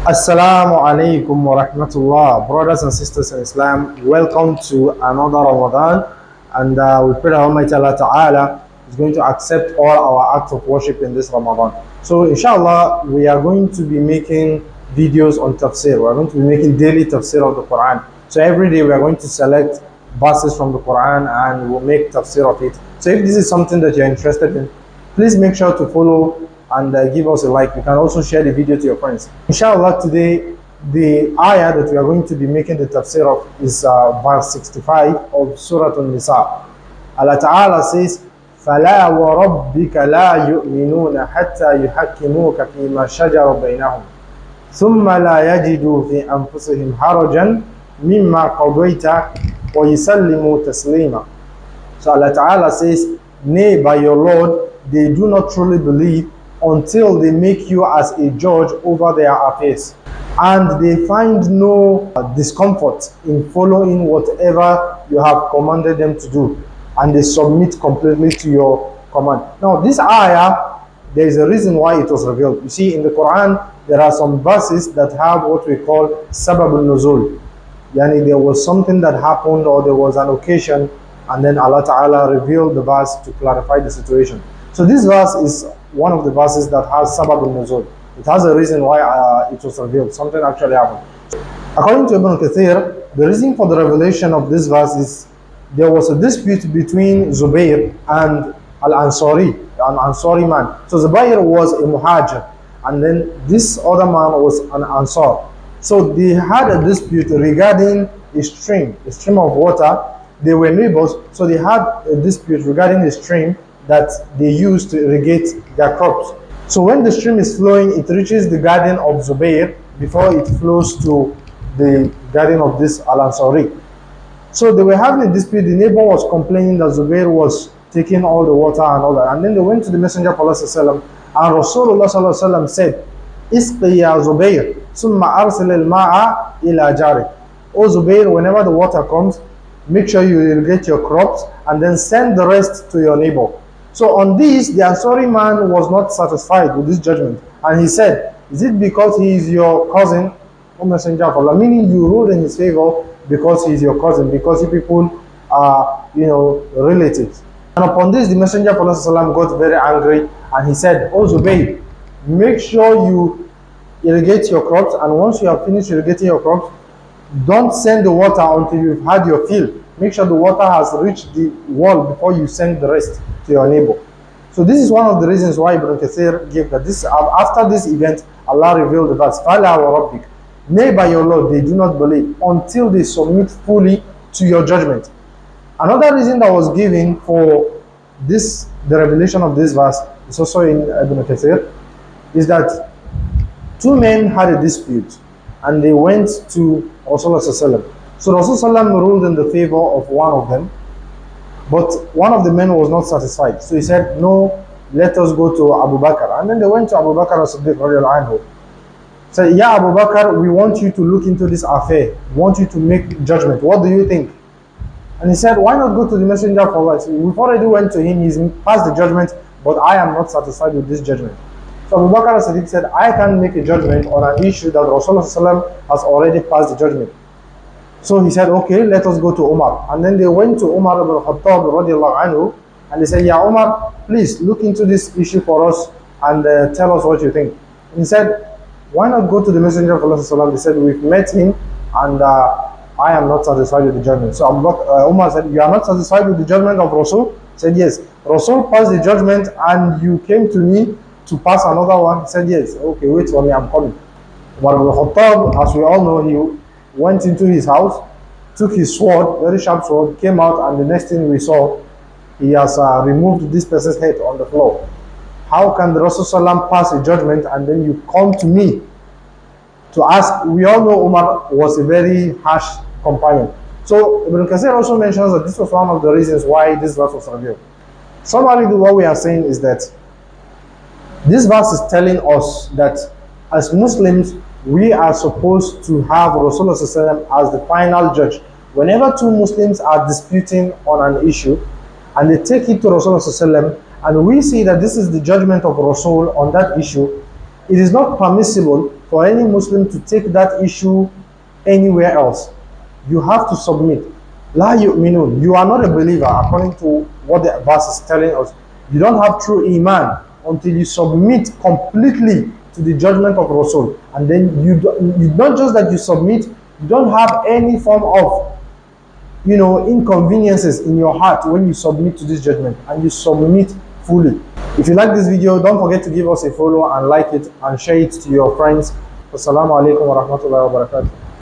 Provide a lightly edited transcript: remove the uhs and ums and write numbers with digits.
Assalamu alaikum wa rahmatullah, brothers and sisters in Islam. Welcome to another Ramadan, and we pray that Almighty Allah Ta'ala is going to accept all our acts of worship in this Ramadan. So, inshallah, we are going to be making videos on Tafsir. We are going to be making daily Tafsir of the Quran. So, every day we are going to select verses from the Quran and we'll make Tafsir of it. So, if this is something that you're interested in, please make sure to follow and give us a like. You can also share the video to your friends. Inshallah, today the ayah that we are going to be making the tafsir of is verse 65 of surat nisaa'i. Allah Ta'ala says, فَلَا وَرَبِّكَ لَا يُؤْمِنُونَ حَتَّى يُحَكِّمُوكَ فِي مَا شَجَرَ بَيْنَهُمْ ثُمَّ لَا يَجِدُوا فِي أَنفُسِهِمْ حَرَجًا مِمَّا قَضَيْتَ وَيُسَلِّمُوا تَسْلِيمًا. So Allah Ta'ala says, nay, by your Lord, they do not truly believe until they make you as a judge over their affairs, and they find no discomfort in following whatever you have commanded them to do, and they submit completely to your command. Now, this ayah, there is a reason why it was revealed. You see, in the Quran, there are some verses that have what we call sabab al-nuzul. Yani there was something that happened, or there was an occasion, and then Allah Ta'ala revealed the verse to clarify the situation. So this verse is one of the verses that has sabab al-nuzul. It has a reason why it was revealed. Something actually happened. According to Ibn Kathir, the reason for the revelation of this verse is there was a dispute between Zubair and Al-Ansari, an Ansari man. So Zubair was a muhajir, and then this other man was an Ansar. So they had a dispute regarding a stream of water. They were neighbors, so they had a dispute regarding a stream that they use to irrigate their crops. So when the stream is flowing, it reaches the garden of Zubair before it flows to the garden of this Al-Ansari. So they were having a dispute. The neighbor was complaining that Zubair was taking all the water and all that. And then they went to the Messenger of Allah and Rasulullah said, Isqi ya Zubair, summa arsil al-ma'a ila jarik. O Zubair, whenever the water comes, make sure you irrigate your crops and then send the rest to your neighbor. So on this, the Ansari man was not satisfied with this judgment, and he said, is it because he is your cousin, O Messenger of Allah? Meaning you ruled in his favor because he is your cousin, because you people are, relatives. And upon this, the Messenger of Allah got very angry, and he said, O Zubayr, make sure you irrigate your crops, and once you have finished irrigating your crops, don't send the water until you've had your fill. Make sure the water has reached the wall before you send the rest to your neighbor. So this is one of the reasons why Ibn Kathir gave that this after this event, Allah revealed the verse, فَلَا وَرَبِّكَ, nay, by your Lord, they do not believe until they submit fully to your judgment. Another reason that was given for this, the revelation of this verse, is also in Ibn Kathir, is that two men had a dispute and they went to Rasulullah. So Rasulullah ruled in the favor of one of them, but one of the men was not satisfied. So he said, no, let us go to Abu Bakr. And then they went to Abu Bakr as-Siddiq radiallahu anhu. Said, yeah, Abu Bakr, we want you to look into this affair. We want you to make judgment. What do you think? And he said, why not go to the Messenger of Allah? So we've already went to him, he's passed the judgment, but I am not satisfied with this judgment. So Abu Bakr as-Siddiq said, I can make a judgment on an issue that Rasulullah has already passed the judgment. So he said, okay, let us go to Umar. And then they went to Umar ibn Khattab radiallahu anhu, and they said, yeah, Umar, please look into this issue for us and tell us what you think. And he said, why not go to the Messenger of Allah? They said, we've met him and I am not satisfied with the judgment. So Umar said, you are not satisfied with the judgment of Rasul? He said, yes. Rasul passed the judgment and you came to me to pass another one? He said, yes. Okay, wait for me, I'm coming. Umar ibn Khattab, as we all know, he went into his house, took his sword, very sharp sword, came out, and the next thing we saw, he has removed this person's head on the floor. How can the Rasul pass a judgment and then you come to me to ask? We all know Umar was a very harsh companion. So Ibn Kathir also mentions that this was one of the reasons why this verse was revealed. Summarily, what we are saying is that this verse is telling us that as Muslims, we are supposed to have Rasulullah as the final judge. Whenever two Muslims are disputing on an issue and they take it to Rasulullah and we see that this is the judgment of Rasul on that issue, it is not permissible for any Muslim to take that issue anywhere else. You have to submit. La yu'minun. You are not a believer according to what the verse is telling us. You don't have true iman until you submit completely to the judgment of Rasul. And then you not just that you submit, you don't have any form of inconveniences in your heart when you submit to this judgment, and you submit fully. If you like this video, don't forget to give us a follow and like it and share it to your friends. Assalamu alaikum wa rahmatullahi wa barakatuh.